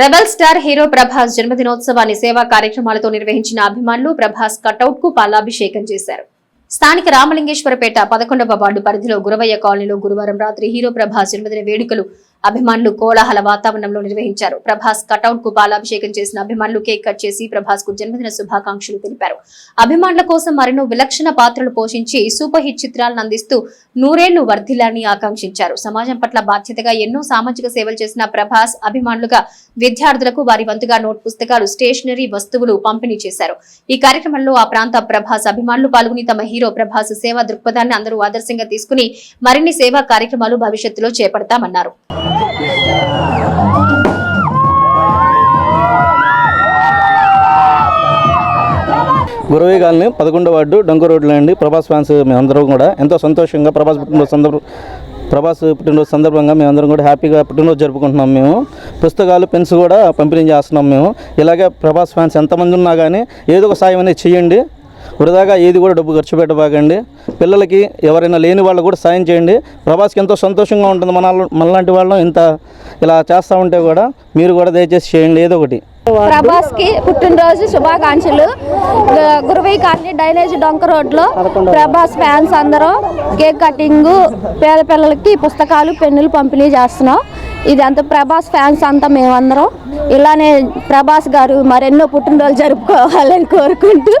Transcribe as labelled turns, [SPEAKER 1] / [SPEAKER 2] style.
[SPEAKER 1] Rebel star hero Prabhas జన్మదినోత్సవాన్ని సేవా కార్యక్రమాలతో నిర్వహించిన అభిమానులు ప్రభాస్ కటౌట్ కు పాలాభిషేకం చేశారు. స్థానిక రామలింగేశ్వరపేట 11వ వార్డు పరిధిలో గురవయ్య కాలనీలో గురువారం రాత్రి హీరో ప్రభాస్ జన్మదిన వేడుకలు అభిమానులు కోలాహల వాతావరణంలో నిర్వహించారు. ప్రభాస్ కటౌట్ కు పాలాభిషేకం చేసిన అభిమానులు కేక్ కట్ చేసి ప్రభాస్ కు జన్మదిన శుభాకాంక్షలు తెలిపారు. అభిమానుల కోసం మరెన్నో విలక్షణ పాత్రలు పోషించి సూపర్ హిట్ చిత్రాలను అందిస్తూ నూరేళ్లు వర్ధిల్లాలని ఆకాంక్షించారు. సమాజం పట్ల బాధ్యతగా ఎన్నో సామాజిక సేవలు చేసిన ప్రభాస్ అభిమానులుగా విద్యార్థులకు వారి వంతుగా నోట్ పుస్తకాలు, స్టేషనరీ వస్తువులు పంపిణీ చేశారు. ఈ కార్యక్రమంలో ఆ ప్రాంత ప్రభాస్ అభిమానులు పాల్గొని తమ హీరో ప్రభాస్ సేవా దృక్పథాన్ని అందరూ ఆదర్శంగా తీసుకుని మరిన్ని సేవా కార్యక్రమాలు భవిష్యత్తులో చేపడతామన్నారు.
[SPEAKER 2] గురవయ్య కాలనీ 11వ వార్డు డొంక రోడ్లో అండి. ప్రభాస్ ఫ్యాన్స్ మేమందరం కూడా ఎంతో సంతోషంగా ప్రభాస్ పుట్టినరోజు సందర్భంగా మేమందరం కూడా హ్యాపీగా పుట్టినరోజు జరుపుకుంటున్నాం. మేము పుస్తకాలు, పెన్స్ కూడా పంపిణీ చేస్తున్నాం. మేము ఇలాగే ప్రభాస్ ఫ్యాన్స్ ఎంతమంది ఉన్నా కానీ ఏదో ఒక సాయం అనేది చేయండి. వృధాగా ఏది కూడా డబ్బు ఖర్చు పెట్టబాకండి. పిల్లలకి ఎవరైనా లేని వాళ్ళు కూడా సాయం చేయండి. ప్రభాస్కి ఎంతో సంతోషంగా ఉంటుంది. మనలాంటి వాళ్ళం ఇంత ఇలా చేస్తూ ఉంటే కూడా మీరు కూడా దయచేసి చేయండి ఏదో ఒకటి.
[SPEAKER 3] ప్రభాస్ కి పుట్టినరోజు శుభాకాంక్షలు. గురవయ్య కాలనీ డ్రైనేజ్ డొంక రోడ్లో ప్రభాస్ ఫ్యాన్స్ అందరూ కేక్ కటింగ్, పేద పిల్లలకి పుస్తకాలు, పెన్నులు పంపిణీ చేస్తున్నాం. ఇదంతా ప్రభాస్ ఫ్యాన్స్ అంతా మేమందరం ఇలానే ప్రభాస్ గారు మరెన్నో పుట్టినరోజు జరుపుకోవాలని కోరుకుంటూ